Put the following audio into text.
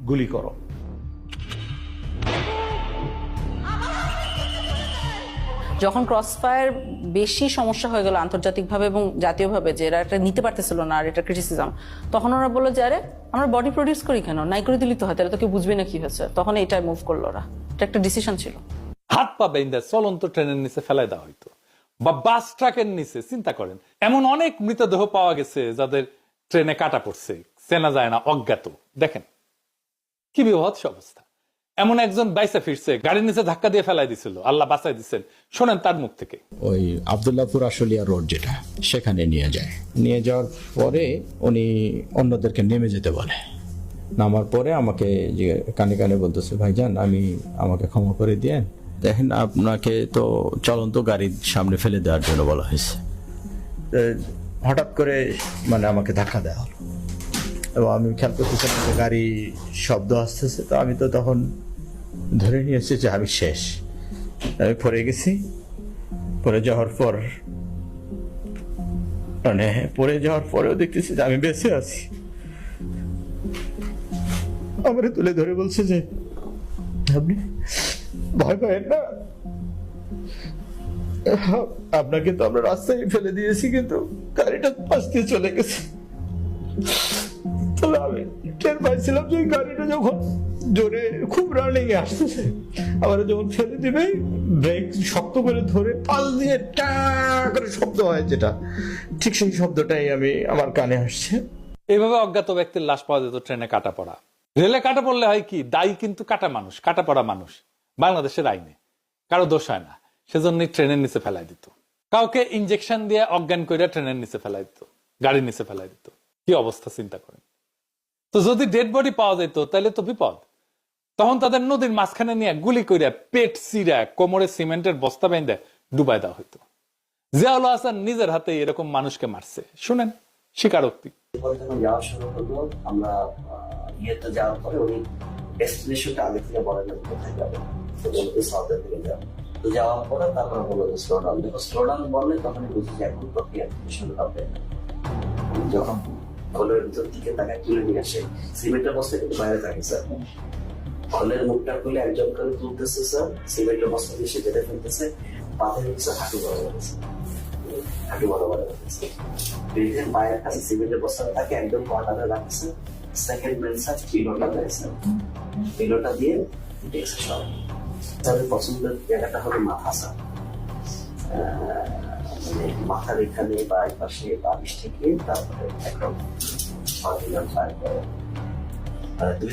গুলি করো। যখন ক্রসফায়ার বেশি সমস্যা হয়ে গেল আন্তর্জাতিকভাবে এবং জাতীয়ভাবে, যে এরা এটা নিতে পারতেছিল না আর এটা ক্রিটিসিজম, তখন ওরা বললো যে আরে আমরা বডি প্রডিউস করি কেন, নাই করে দিলি তো হয়, তাহলে তো কেউ বুঝবে না কি হয়েছে। তখন এটাই মুভ করলো ওরা, এটা একটা ডিসিশন ছিল। হাত পা বেঁধে চলন্ত ট্রেনের নিচে ফেলাই দেওয়া হইতো বা বাস ট্রাকের নিচে। চিন্তা করেন, এমন অনেক মৃতদেহ পাওয়া গেছে যাদের ট্রেনে কাটা পড়ছে, চেনা যায় না, অজ্ঞাত। দেখেন কি বিভৎস অবস্থা। এমন একজন বাইসে ফিরছে, গাড়ির নিচে ধাক্কা দিয়ে ফেলাই দিছিল, আল্লাহ বাঁচাই দিচ্ছেন। শোনেন তার মুখ থেকে। ওই আবদুল্লাহপুর আশুলিয়া রোড যেটা, সেখানে নিয়ে যায়। নিয়ে যাওয়ার পরে উনি অন্যদেরকে নেমে যেতে বলে। নামার পরে আমাকে যে কানে কানে বলতেছে, ভাইজান আমাকে ক্ষমা করে দিয়েন, দেখেন আপনাকে তো চলন্ত গাড়ির সামনে ফেলে দেওয়ার জন্য বলা হয়েছে। হঠাৎ করে মানে আমাকে ধাক্কা দেওয়া হলো এবং আমি খেয়াল করতেছিলাম যে গাড়ি শব্দ আসতেছে। তো আমি তো তখন ধরে নিয়েছি যে আমি শেষ, আমি পড়ে গেছি। পড়ে যাওয়ার পর মানে পড়ে যাওয়ার পরেও দেখতেছি যে আমি বেঁচে আছি। আমার তুলে ধরে বলছে যে আপনি ভয় পাবেন না, আপনাকে তো আমরা রাস্তায় ফেলে দিয়েছি, কিন্তু গাড়িটা পাশ দিয়ে চলে গেছে। তবে আমি টের পাইছিলাম যে গাড়িটা যখন জোরে খুব রানিং এ আসতেছে, আবার যখন ফেলে দিবে ব্রেক শক্ত করে ধরে পাল দিয়ে টা করে শব্দ হয়, যেটা ঠিক সেই শব্দটাই আমার কানে আসছে। এইভাবে অজ্ঞাত ব্যক্তির লাশ পাওয়া যেত ট্রেনে কাটা পড়া। রেলে কাটা পড়লে হয় কি, দায়ী কিন্তু কাটা মানুষ, কাটা পড়া মানুষ। বাংলাদেশের আইনে কারো দোষ হয় না, সেজন্যই ট্রেনের নিচে ফেলাই দিত। কাউকে ইনজেকশন দিয়ে অজ্ঞান করে ট্রেনের নিচে ফেলাই দিত, গাড়ির নিচে ফেলাই দিত। কি অবস্থা চিন্তা করেন। তো যদি ডেড বডি পাওয়া যেত তাহলে তো বিপদ। তখন তাদের নদীর মাঝখানে নিয়ে গুলি করে পেট চিরা কোমরে সিমেন্টের বস্তা বেঁধে ডুবাই দেওয়া হইতো। জিয়াউল হাসান নিজের হাতে এরকম মানুষকে মারছে। শুনেন স্বীকারোক্তি। যাওয়া শুরু হলো, আমরা ইয়েতে যাওয়ার পরে উনি ডেস্টিনেশনটা আগে থেকে বলেন না কোথায় যাবো, সাউথের দিকে যাবো। তো যাওয়ার পরে তারপরে বললো যে স্লো ডাউন। যখন স্লো ডাউন বললে তখনই বুঝি যে এখন প্রক্রিয়া শুরু হবে। যখন খোলের ভিতর দিকে তাকায় তুলে নিয়ে আসে, সিমেন্টের বস্তা কিন্তু বাইরে থাকে স্যার। খোলের মুখটা খুলে একজন করে তুলতেছে স্যার, সিমেন্টের বস্তা দিয়ে সে কেটে ফেলতেছে, পাথর হচ্ছে হাঁটু বরাবর আছে, হাঁটু বরাবর আছে। ব্রিজের পায়ের কাছে সিমেন্টের বস্তা তাকে একদম কর্নারে রাখছে। সেকেন্ড ম্যান স্যার পিলোটা দেয় স্যার, পিলোটা দিয়ে দেখছে সব। তাদের পছন্দের জায়গাটা হলো মাথা স্যার, মানে মাথার এখানে বা এই পাশে বালিশ থেকে তারপরে একদম 6 ফায়ার করে, 2